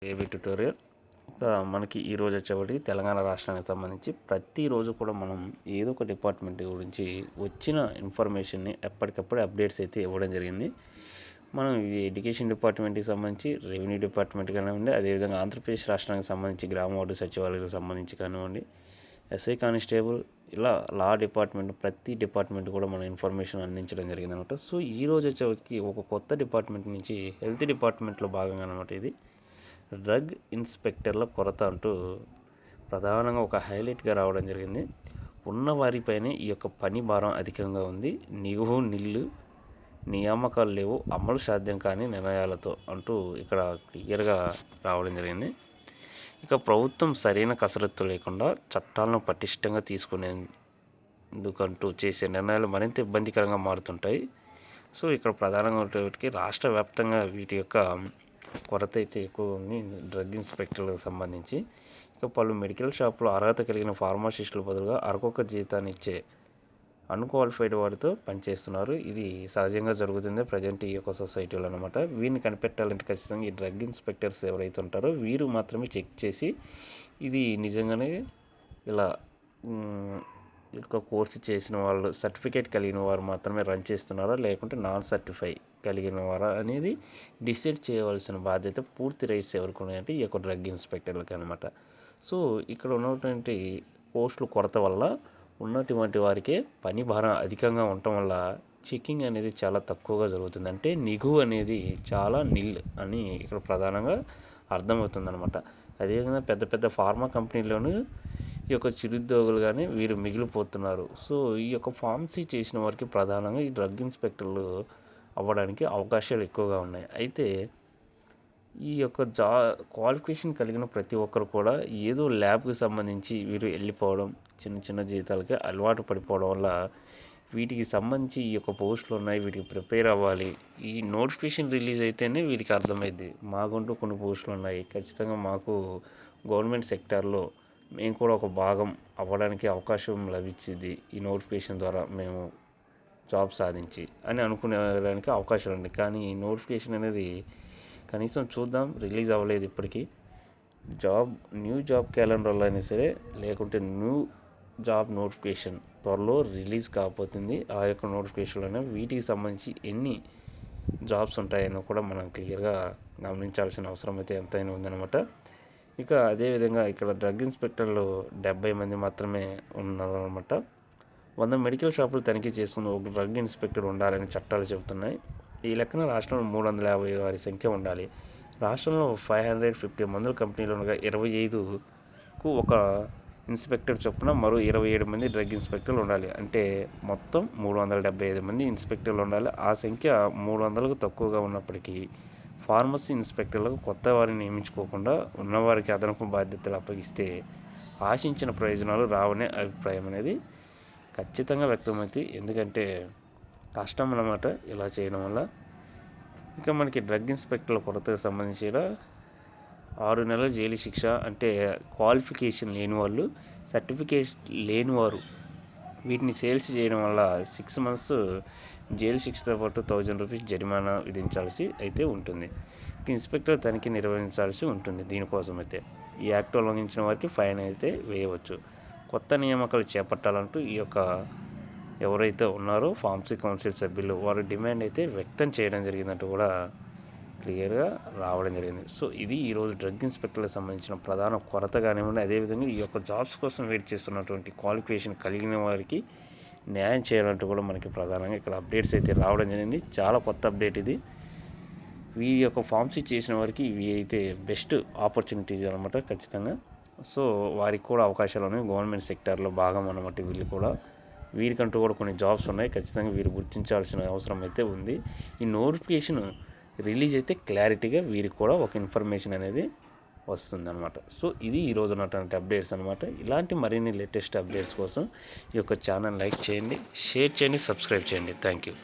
AB tutorial మనకి ఈరోజు వచ్చేవాటి తెలంగాణ రాష్ట్రానికి సంబంధించి ప్రతిరోజు కూడా మనం ఏదో ఒక డిపార్ట్మెంట్ గురించి వచ్చిన ఇన్ఫర్మేషన్ని ఎప్పటికప్పుడు అప్డేట్స్ అయితే ఇవ్వడం జరిగింది. మనం ఇది ఎడ్యుకేషన్ డిపార్ట్మెంట్కి సంబంధించి, రెవెన్యూ డిపార్ట్మెంట్ కానివ్వండి, అదేవిధంగా ఆంధ్రప్రదేశ్ రాష్ట్రానికి సంబంధించి గ్రామ వార్డు సచివాలయాలకు సంబంధించి కానివ్వండి, ఎస్ఐ కానిస్టేబుల్, ఇలా లా డిపార్ట్మెంట్ ప్రతి డిపార్ట్మెంట్ కూడా మనం ఇన్ఫర్మేషన్ అందించడం జరిగింది అనమాట. సో ఈరోజు వచ్చేకి ఒక కొత్త డిపార్ట్మెంట్ నుంచి హెల్త్ డిపార్ట్మెంట్లో భాగంగా అనమాట. ఇది డ్రగ్ ఇన్స్పెక్టర్ల కొరత అంటూ ప్రధానంగా ఒక హైలైట్గా రావడం జరిగింది. ఉన్నవారిపైనే ఈ యొక్క పని భారం అధికంగా ఉంది. నిలువు నిల్లు నియామకాలు లేవు, అమలు సాధ్యం కాని నిర్ణయాలతో అంటూ ఇక్కడ క్లియర్గా రావడం జరిగింది. ఇక ప్రభుత్వం సరైన కసరత్తు లేకుండా చట్టాలను పటిష్టంగా తీసుకునేందుకంటూ చేసే నిర్ణయాలు మరింత ఇబ్బందికరంగా మారుతుంటాయి. సో ఇక్కడ ప్రధానంగా రాష్ట్ర వ్యాప్తంగా వీటి యొక్క కొరత అయితే ఎక్కువ ఉంది డ్రగ్ ఇన్స్పెక్టర్లకు సంబంధించి. ఇక పలు మెడికల్ షాపులో అర్హత కలిగిన ఫార్మసిస్టుల బదులుగా అరకొక జీతాన్ని ఇచ్చే అన్క్వాలిఫైడ్ వారితో పనిచేస్తున్నారు. ఇది సహజంగా జరుగుతుంది ప్రజెంట్ ఈ యొక్క సొసైటీలో అనమాట. వీరిని కనిపెట్టాలంటే ఖచ్చితంగా ఈ డ్రగ్ ఇన్స్పెక్టర్స్ ఎవరైతే ఉంటారో వీరు మాత్రమే చెక్ చేసి ఇది నిజంగానే ఇలా యొక్క కోర్సు చేసిన వాళ్ళు, సర్టిఫికేట్ కలిగిన వారు మాత్రమే రన్ చేస్తున్నారా, లేకుంటే నాన్ సర్టిఫై కలిగిన వారా అనేది డిసైడ్ చేయవలసిన బాధ్యత పూర్తి రైట్స్ ఎవరికి ఉన్నాయంటే ఈ యొక్క డ్రగ్ ఇన్స్పెక్టర్లకి అనమాట. సో ఇక్కడ ఉన్నటువంటి పోస్టుల కొరత వల్ల ఉన్నటువంటి వారికే పని భారం అధికంగా ఉండటం వల్ల చెకింగ్ అనేది చాలా తక్కువగా జరుగుతుంది. అంటే నిఘు అనేది చాలా నిల్ అని ఇక్కడ ప్రధానంగా అర్థమవుతుంది అనమాట. అదేవిధంగా పెద్ద పెద్ద ఫార్మా కంపెనీలోనూ ఈ యొక్క చిరుద్యోగులు కానీ వీరు మిగిలిపోతున్నారు. సో ఈ యొక్క ఫార్మసీ చేసిన వారికి ప్రధానంగా ఈ డ్రగ్ ఇన్స్పెక్టర్లు అవ్వడానికి అవకాశాలు ఎక్కువగా ఉన్నాయి. అయితే ఈ యొక్క క్వాలిఫికేషన్ కలిగిన ప్రతి ఒక్కరు కూడా ఏదో ల్యాబ్కి సంబంధించి వీరు వెళ్ళిపోవడం, చిన్న చిన్న జీతాలకి అలవాటు పడిపోవడం వల్ల వీటికి సంబంధించి ఈ యొక్క పోస్టులు ఉన్నాయి, వీటికి ప్రిపేర్ అవ్వాలి, ఈ నోటిఫికేషన్ రిలీజ్ అయితేనే వీరికి అర్థమైంది మాకుంటూ కొన్ని పోస్టులు ఉన్నాయి, ఖచ్చితంగా మాకు గవర్నమెంట్ సెక్టార్లో మేము కూడా ఒక భాగం అవ్వడానికి అవకాశం లభించింది ఈ నోటిఫికేషన్ ద్వారా మేము జాబ్ సాధించి అని అనుకునేదానికి అవకాశాలు ఉన్నాయి. కానీ ఈ నోటిఫికేషన్ అనేది కనీసం చూద్దాం, రిలీజ్ అవ్వలేదు ఇప్పటికీ. న్యూ జాబ్ క్యాలెండర్లో అయినా సరే, లేకుంటే న్యూ జాబ్ నోటిఫికేషన్ త్వరలో రిలీజ్ కాబోతుంది. ఆ యొక్క నోటిఫికేషన్లోనే వీటికి సంబంధించి ఎన్ని జాబ్స్ ఉంటాయని కూడా మనం క్లియర్గా గమనించాల్సిన అవసరం అయితే ఎంతైనా ఉందన్నమాట. ఇక అదేవిధంగా ఇక్కడ డ్రగ్ ఇన్స్పెక్టర్లు 70 మంది మాత్రమే ఉన్నారన్నమాట. 100 మెడికల్ షాపులు తనిఖీ చేసుకుని ఒక డ్రగ్ ఇన్స్పెక్టర్ ఉండాలని చట్టాలు చెబుతున్నాయి. ఈ లెక్కన రాష్ట్రంలో 350 వారి సంఖ్య ఉండాలి. రాష్ట్రంలో 550 మందుల కంపెనీలు ఉండగా 25కు ఒక ఇన్స్పెక్టర్ చొప్పున మరో 27 మంది డ్రగ్ ఇన్స్పెక్టర్లు ఉండాలి. అంటే మొత్తం 375 మంది ఇన్స్పెక్టర్లు ఉండాలి. ఆ సంఖ్య 300కు తక్కువగా ఉన్నప్పటికీ ఫార్మసీ ఇన్స్పెక్టర్లకు కొత్త వారిని నియమించుకోకుండా ఉన్నవారికి అదనపు బాధ్యతలు అప్పగిస్తే ఆశించిన ప్రయోజనాలు రావనే అభిప్రాయం అనేది ఖచ్చితంగా వ్యక్తమవుతుంది. ఎందుకంటే కష్టం అన్నమాట ఇలా చేయడం వల్ల. ఇక మనకి డ్రగ్ ఇన్స్పెక్టర్ల కొరతకు సంబంధించి 6 నెలల జైలు శిక్ష, అంటే క్వాలిఫికేషన్ లేని వాళ్ళు, సర్టిఫికేట్ లేని వారు వీటిని సేల్స్ చేయడం వల్ల 6 months జైలు శిక్షతో పాటు 1000 రూపీస్ జరిమానా విధించాల్సి అయితే ఉంటుంది. ఇన్స్పెక్టర్ తనిఖీ నిర్వహించాల్సి ఉంటుంది. దీనికోసం అయితే ఈ యాక్ట్ ఉల్లంఘించిన వారికి ఫైన్ అయితే వేయవచ్చు. కొత్త నియామకాలు చేపట్టాలంటూ ఈ యొక్క ఎవరైతే ఉన్నారో ఫార్మసీ కౌన్సిల్ సభ్యులు వారు డిమాండ్ అయితే వ్యక్తం చేయడం జరిగిందంటూ కూడా క్లియర్గా రావడం జరిగింది. సో ఇది ఈరోజు డ్రగ్ ఇన్స్పెక్టర్లకు సంబంధించిన ప్రధాన కొరత కానివ్వండి, అదేవిధంగా ఈ యొక్క జాబ్స్ కోసం వెయిట్ చేస్తున్నటువంటి క్వాలిఫికేషన్ కలిగిన వారికి న్యాయం చేయాలంటూ కూడా మనకి ప్రధానంగా ఇక్కడ అప్డేట్స్ అయితే రావడం జరిగింది. చాలా కొత్త అప్డేట్ ఇది. ఈ యొక్క ఫార్మసీ చేసిన వారికి ఇవి అయితే బెస్ట్ ఆపర్చునిటీస్ అనమాట ఖచ్చితంగా. సో వారికి కూడా అవకాశాలు ఉన్నాయి, గవర్నమెంట్ సెక్టార్లో భాగం అనమాట. వీరికంటూ కూడా కొన్ని జాబ్స్ ఉన్నాయి, ఖచ్చితంగా వీరు గుర్తించాల్సిన అవసరం అయితే ఉంది. ఈ నోటిఫికేషన్ రిలీజ్ అయితే క్లారిటీగా వీరికి కూడా ఒక ఇన్ఫర్మేషన్ అనేది వస్తుందన్నమాట. సో ఇది ఈరోజు ఉన్నటువంటి అప్డేట్స్ అనమాట. ఇలాంటి మరిన్ని లేటెస్ట్ అప్డేట్స్ కోసం ఈ యొక్క ఛానల్ లైక్ చేయండి, షేర్ చేయండి, సబ్స్క్రైబ్ చేయండి. Thank you.